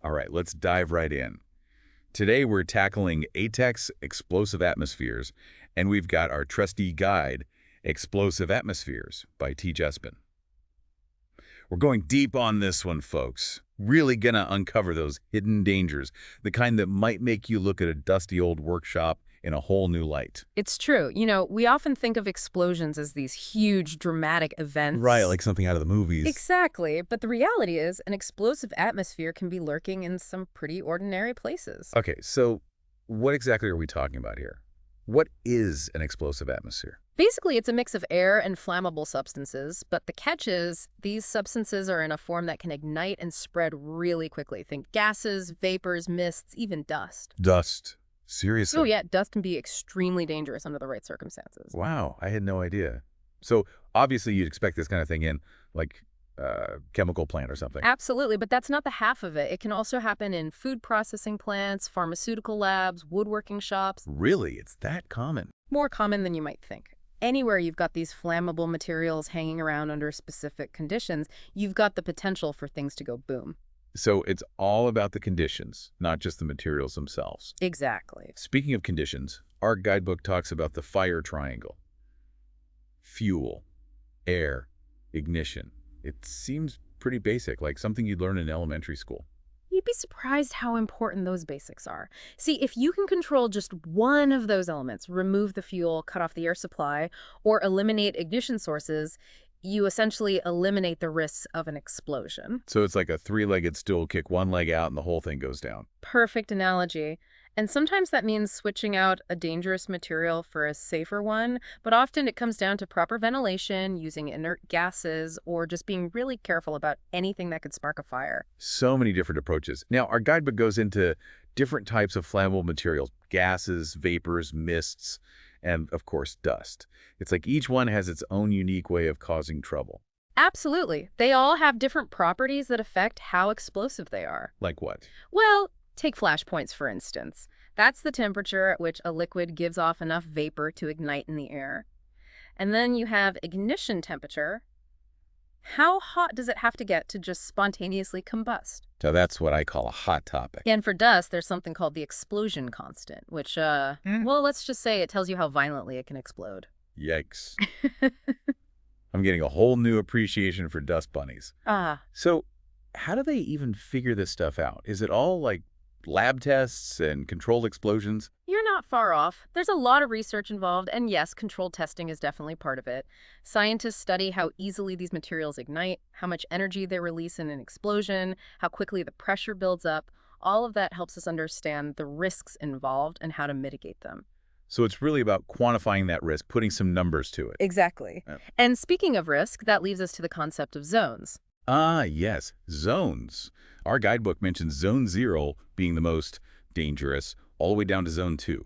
All right, let's dive right in. Today we're tackling ATEX-Explosive Atmospheres, and we've got our trusty guide, Explosive Atmospheres by T. Jespin. We're going deep on this one, folks. Really gonna uncover those hidden dangers, the kind that might make you look at a dusty old workshop in a whole new light. It's true. We often think of explosions as these huge, dramatic events. Right, like something out of the movies. Exactly. But the reality is, an explosive atmosphere can be lurking in some pretty ordinary places. Okay, so what exactly are we talking about here? What is an explosive atmosphere? Basically, it's a mix of air and flammable substances, but the catch is these substances are in a form that can ignite and spread really quickly. Think gases, vapors, mists, even dust. Dust. Seriously? Oh yeah, dust can be extremely dangerous under the right circumstances. Wow, I had no idea. So obviously you'd expect this kind of thing in like a chemical plant or something. Absolutely, but that's not the half of it. It can also happen in food processing plants, pharmaceutical labs, woodworking shops. Really? It's that common? More common than you might think. Anywhere you've got these flammable materials hanging around under specific conditions, you've got the potential for things to go boom. So it's all about the conditions, not just the materials themselves. Exactly. Speaking of conditions, our guidebook talks about the fire triangle. Fuel, air, ignition. It seems pretty basic, like something you'd learn in elementary school. You'd be surprised how important those basics are. See, if you can control just one of those elements, remove the fuel, cut off the air supply, or eliminate ignition sources, you essentially eliminate the risks of an explosion. So it's like a three-legged stool, kick one leg out and the whole thing goes down. Perfect analogy. And sometimes that means switching out a dangerous material for a safer one, but often it comes down to proper ventilation, using inert gases, or just being really careful about anything that could spark a fire. So many different approaches. Now, our guidebook goes into different types of flammable materials, gases, vapors, mists, and of course, dust. It's like each one has its own unique way of causing trouble. Absolutely. They all have different properties that affect how explosive they are. Like what? Well, take flashpoints, for instance. That's the temperature at which a liquid gives off enough vapor to ignite in the air. And then you have ignition temperature. How hot does it have to get to just spontaneously combust? So that's what I call a hot topic. And for dust, there's something called the explosion constant, which, well, let's just say it tells you how violently it can explode. Yikes. I'm getting a whole new appreciation for dust bunnies. Ah. So how do they even figure this stuff out? Is it all like lab tests and controlled explosions? You're not far off. There's a lot of research involved, and yes, controlled testing is definitely part of it. Scientists study how easily these materials ignite, how much energy they release in an explosion, how quickly the pressure builds up. All of that helps us understand the risks involved and how to mitigate them. So it's really about quantifying that risk, putting some numbers to it. Exactly. Yeah. And speaking of risk, that leads us to the concept of zones. Ah, yes, zones. Our guidebook mentions Zone 0 being the most dangerous, all the way down to Zone 2.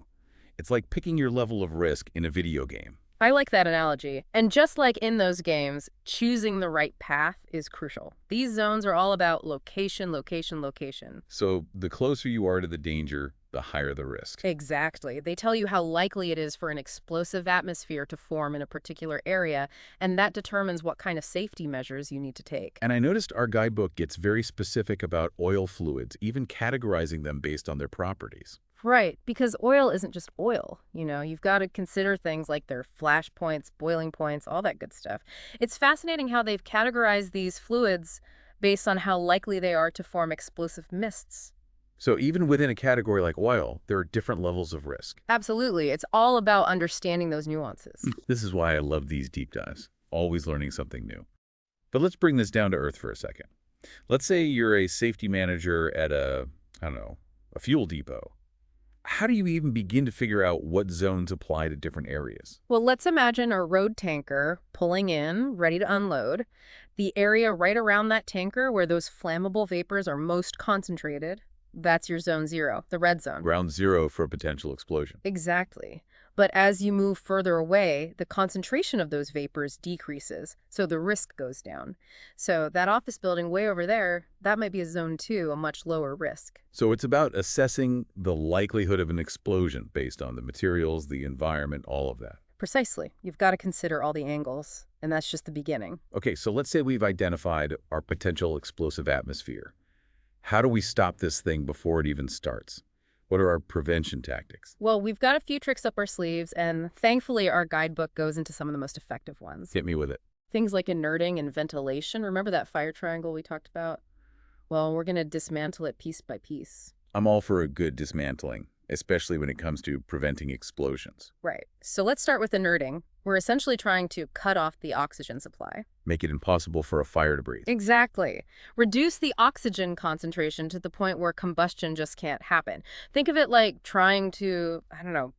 It's like picking your level of risk in a video game. I like that analogy. And just like in those games, choosing the right path is crucial. These zones are all about location, location, location. So the closer you are to the danger, the higher the risk. Exactly. They tell you how likely it is for an explosive atmosphere to form in a particular area, and that determines what kind of safety measures you need to take. And I noticed our guidebook gets very specific about oil fluids, even categorizing them based on their properties. Right, because oil isn't just oil. You've got to consider things like their flash points, boiling points, all that good stuff. It's fascinating how they've categorized these fluids based on how likely they are to form explosive mists. So even within a category like oil, there are different levels of risk. Absolutely. It's all about understanding those nuances. This is why I love these deep dives, always learning something new. But let's bring this down to earth for a second. Let's say you're a safety manager at a fuel depot. How do you even begin to figure out what zones apply to different areas? Well, let's imagine a road tanker pulling in, ready to unload. The area right around that tanker where those flammable vapors are most concentrated, that's your Zone 0, the red zone. Ground zero for a potential explosion. Exactly. But as you move further away, the concentration of those vapors decreases, so the risk goes down. So that office building way over there, that might be a Zone 2, a much lower risk. So it's about assessing the likelihood of an explosion based on the materials, the environment, all of that. Precisely. You've got to consider all the angles, and that's just the beginning. Okay, so let's say we've identified our potential explosive atmosphere. How do we stop this thing before it even starts? What are our prevention tactics? Well, we've got a few tricks up our sleeves, and thankfully our guidebook goes into some of the most effective ones. Hit me with it. Things like inerting and ventilation. Remember that fire triangle we talked about? Well, we're going to dismantle it piece by piece. I'm all for a good dismantling, especially when it comes to preventing explosions. Right. So let's start with inerting. We're essentially trying to cut off the oxygen supply. Make it impossible for a fire to breathe. Exactly. Reduce the oxygen concentration to the point where combustion just can't happen. Think of it like trying to, I don't know,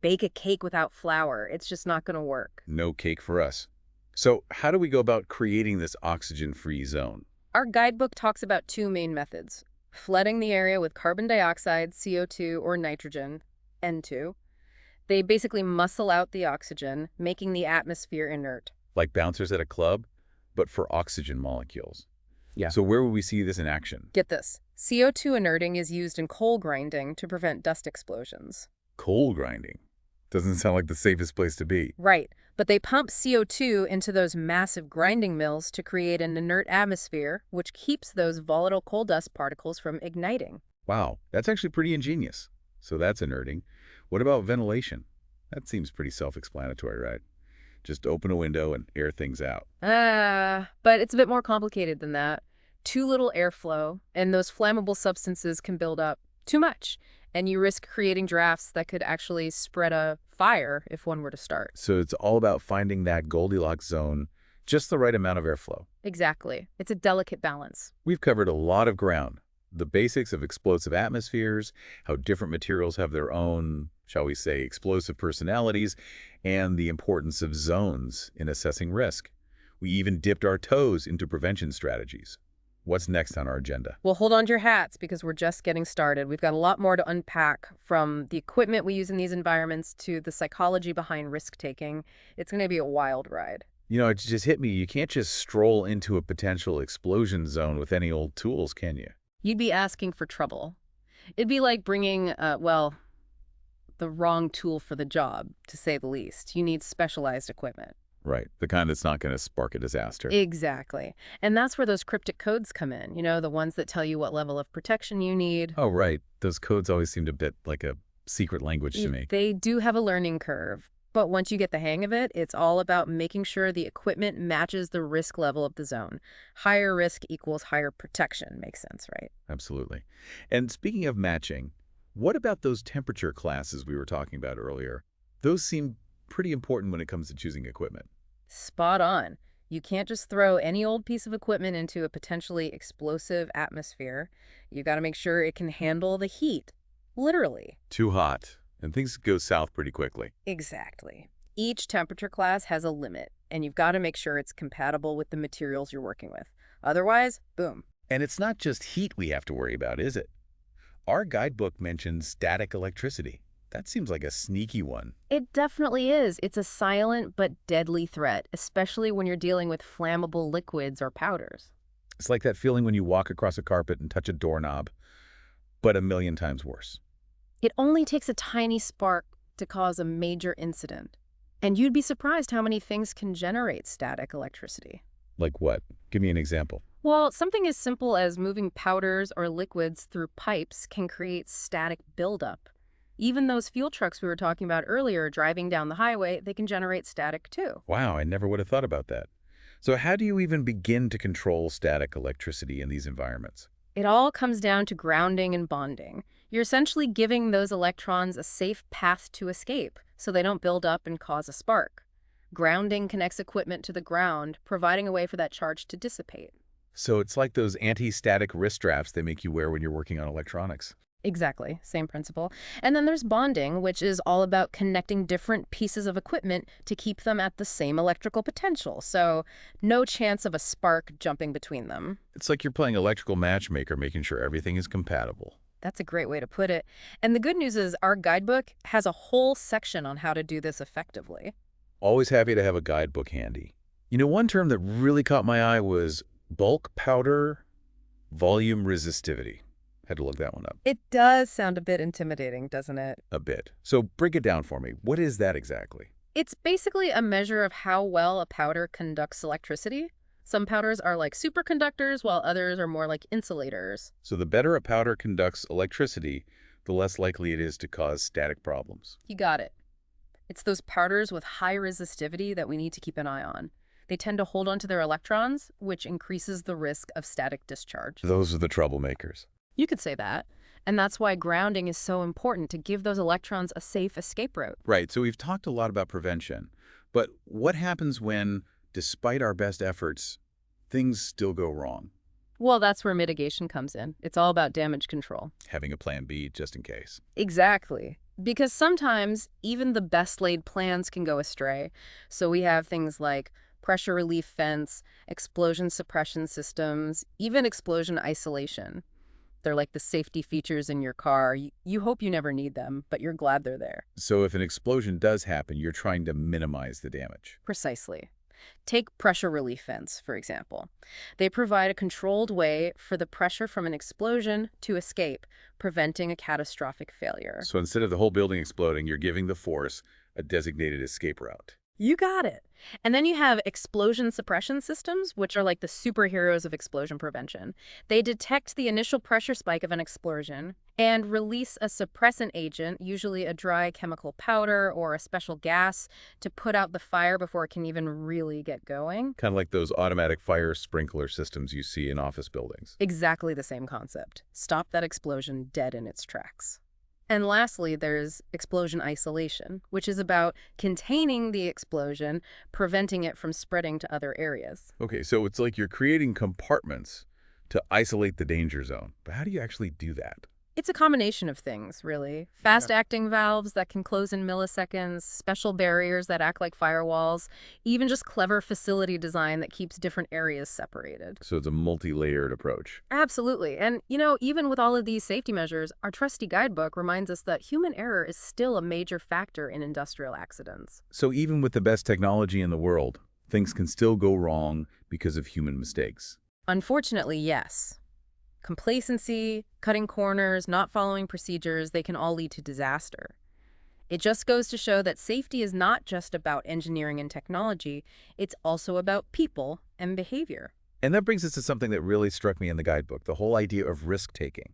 bake a cake without flour. It's just not going to work. No cake for us. So how do we go about creating this oxygen-free zone? Our guidebook talks about two main methods: flooding the area with carbon dioxide, CO2, or nitrogen, N2. They basically muscle out the oxygen, making the atmosphere inert. Like bouncers at a club, but for oxygen molecules. Yeah. So where will we see this in action? Get this. CO2 inerting is used in coal grinding to prevent dust explosions. Coal grinding. Doesn't sound like the safest place to be. Right, but they pump CO2 into those massive grinding mills to create an inert atmosphere, which keeps those volatile coal dust particles from igniting. Wow, that's actually pretty ingenious. So that's inerting. What about ventilation? That seems pretty self-explanatory, right? Just open a window and air things out. But it's a bit more complicated than that. Too little airflow, and those flammable substances can build up too much, and you risk creating drafts that could actually spread a fire if one were to start. So it's all about finding that Goldilocks zone, just the right amount of airflow. Exactly. It's a delicate balance. We've covered a lot of ground. The basics of explosive atmospheres, how different materials have their own, shall we say, explosive personalities, and the importance of zones in assessing risk. We even dipped our toes into prevention strategies. What's next on our agenda? Well, hold on to your hats because we're just getting started. We've got a lot more to unpack, from the equipment we use in these environments to the psychology behind risk-taking. It's going to be a wild ride. You know, it just hit me. You can't just stroll into a potential explosion zone with any old tools, can you? You'd be asking for trouble. It'd be like bringing, well, the wrong tool for the job, to say the least. You need specialized equipment. Right, the kind that's not going to spark a disaster. Exactly. And that's where those cryptic codes come in, the ones that tell you what level of protection you need. Oh, right. Those codes always seemed a bit like a secret language to me. They do have a learning curve. But once you get the hang of it, it's all about making sure the equipment matches the risk level of the zone. Higher risk equals higher protection. Makes sense, right? Absolutely. And speaking of matching, what about those temperature classes we were talking about earlier? Those seem pretty important when it comes to choosing equipment. Spot on. You can't just throw any old piece of equipment into a potentially explosive atmosphere. You got to make sure it can handle the heat. Literally. Too hot, and things go south pretty quickly. Exactly. Each temperature class has a limit, and you've got to make sure it's compatible with the materials you're working with. Otherwise, boom. And it's not just heat we have to worry about, is it? Our guidebook mentions static electricity. That seems like a sneaky one. It definitely is. It's a silent but deadly threat, especially when you're dealing with flammable liquids or powders. It's like that feeling when you walk across a carpet and touch a doorknob, but a million times worse. It only takes a tiny spark to cause a major incident. And you'd be surprised how many things can generate static electricity. Like what? Give me an example. Well, something as simple as moving powders or liquids through pipes can create static buildup. Even those fuel trucks we were talking about earlier driving down the highway, they can generate static too. Wow, I never would have thought about that. So how do you even begin to control static electricity in these environments? It all comes down to grounding and bonding. You're essentially giving those electrons a safe path to escape so they don't build up and cause a spark. Grounding connects equipment to the ground, providing a way for that charge to dissipate. So it's like those anti-static wrist straps they make you wear when you're working on electronics. Exactly, same principle. And then there's bonding, which is all about connecting different pieces of equipment to keep them at the same electrical potential. So no chance of a spark jumping between them. It's like you're playing electrical matchmaker, making sure everything is compatible. That's a great way to put it. And the good news is our guidebook has a whole section on how to do this effectively. Always happy to have a guidebook handy. You know, one term that really caught my eye was bulk powder volume resistivity. Had to look that one up. It does sound a bit intimidating, doesn't it? A bit. So break it down for me. What is that exactly? It's basically a measure of how well a powder conducts electricity. Some powders are like superconductors, while others are more like insulators. So the better a powder conducts electricity, the less likely it is to cause static problems. You got it. It's those powders with high resistivity that we need to keep an eye on. They tend to hold onto their electrons, which increases the risk of static discharge. Those are the troublemakers. You could say that. And that's why grounding is so important, to give those electrons a safe escape route. Right, so we've talked a lot about prevention, but what happens when, despite our best efforts, things still go wrong? Well, that's where mitigation comes in. It's all about damage control. Having a plan B just in case. Exactly. Because sometimes even the best laid plans can go astray. So we have things like pressure relief fence, explosion suppression systems, even explosion isolation. They're like the safety features in your car. You hope you never need them, but you're glad they're there. So if an explosion does happen, you're trying to minimize the damage. Precisely. Take pressure relief vents, for example. They provide a controlled way for the pressure from an explosion to escape, preventing a catastrophic failure. So instead of the whole building exploding, you're giving the force a designated escape route. You got it. And then you have explosion suppression systems, which are like the superheroes of explosion prevention. They detect the initial pressure spike of an explosion and release a suppressant agent, usually a dry chemical powder or a special gas, to put out the fire before it can even really get going. Kind of like those automatic fire sprinkler systems you see in office buildings. Exactly the same concept. Stop that explosion dead in its tracks. And lastly, there's explosion isolation, which is about containing the explosion, preventing it from spreading to other areas. Okay, so it's like you're creating compartments to isolate the danger zone. But how do you actually do that? It's a combination of things, really. Fast-acting valves that can close in milliseconds, special barriers that act like firewalls, even just clever facility design that keeps different areas separated. So it's a multi-layered approach. Absolutely. And, even with all of these safety measures, our trusty guidebook reminds us that human error is still a major factor in industrial accidents. So even with the best technology in the world, things can still go wrong because of human mistakes. Unfortunately, yes. Complacency, cutting corners, not following procedures, they can all lead to disaster. It just goes to show that safety is not just about engineering and technology, it's also about people and behavior. And that brings us to something that really struck me in the guidebook, the whole idea of risk-taking.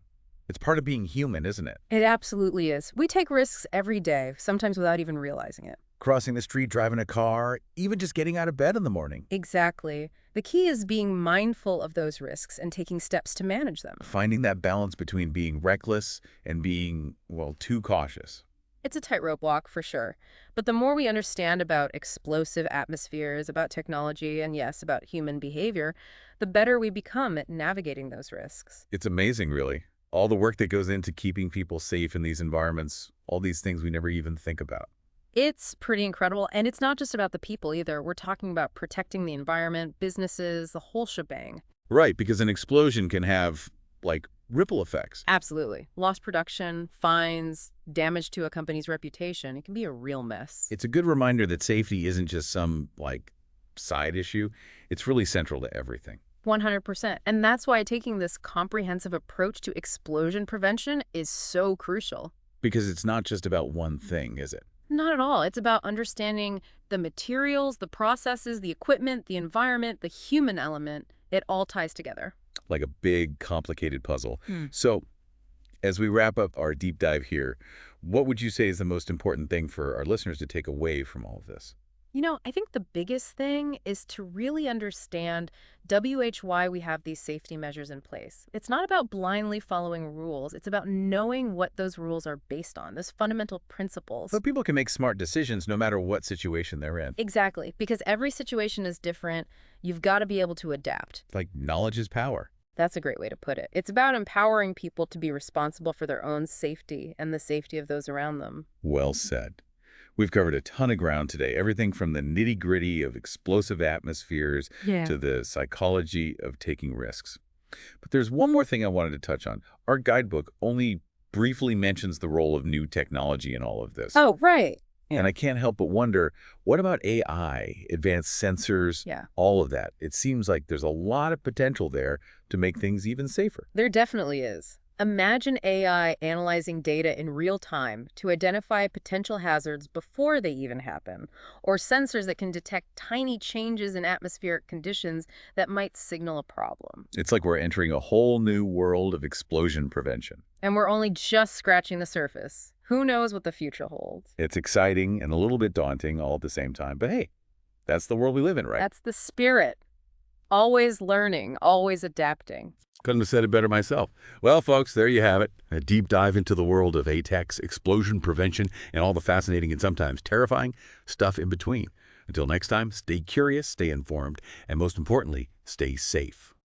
It's part of being human, isn't it? It absolutely is. We take risks every day, sometimes without even realizing it. Crossing the street, driving a car, even just getting out of bed in the morning. Exactly. The key is being mindful of those risks and taking steps to manage them. Finding that balance between being reckless and being, well, too cautious. It's a tightrope walk for sure. But the more we understand about explosive atmospheres, about technology, and yes, about human behavior, the better we become at navigating those risks. It's amazing, really. All the work that goes into keeping people safe in these environments, all these things we never even think about. It's pretty incredible, and it's not just about the people either. We're talking about protecting the environment, businesses, the whole shebang. Right, because an explosion can have, like, ripple effects. Absolutely. Lost production, fines, damage to a company's reputation. It can be a real mess. It's a good reminder that safety isn't just some, like, side issue. It's really central to everything. 100%. And that's why taking this comprehensive approach to explosion prevention is so crucial. Because it's not just about one thing, is it? Not at all. It's about understanding the materials, the processes, the equipment, the environment, the human element. It all ties together. Like a big, complicated puzzle. So, as we wrap up our deep dive here, what would you say is the most important thing for our listeners to take away from all of this? I think the biggest thing is to really understand why we have these safety measures in place. It's not about blindly following rules. It's about knowing what those rules are based on, those fundamental principles. So people can make smart decisions no matter what situation they're in. Exactly, because every situation is different. You've got to be able to adapt. Like knowledge is power. That's a great way to put it. It's about empowering people to be responsible for their own safety and the safety of those around them. Well said. We've covered a ton of ground today, everything from the nitty-gritty of explosive atmospheres to the psychology of taking risks. But there's one more thing I wanted to touch on. Our guidebook only briefly mentions the role of new technology in all of this. Oh, right. And I can't help but wonder, what about AI, advanced sensors, all of that? It seems like there's a lot of potential there to make things even safer. There definitely is. Imagine AI analyzing data in real time to identify potential hazards before they even happen, or sensors that can detect tiny changes in atmospheric conditions that might signal a problem. It's like we're entering a whole new world of explosion prevention. And we're only just scratching the surface. Who knows what the future holds? It's exciting and a little bit daunting all at the same time, but hey, that's the world we live in, right? That's the spirit. Always learning, always adapting. Couldn't have said it better myself. Well, folks, there you have it. A deep dive into the world of ATEX, explosion prevention, and all the fascinating and sometimes terrifying stuff in between. Until next time, stay curious, stay informed, and most importantly, stay safe.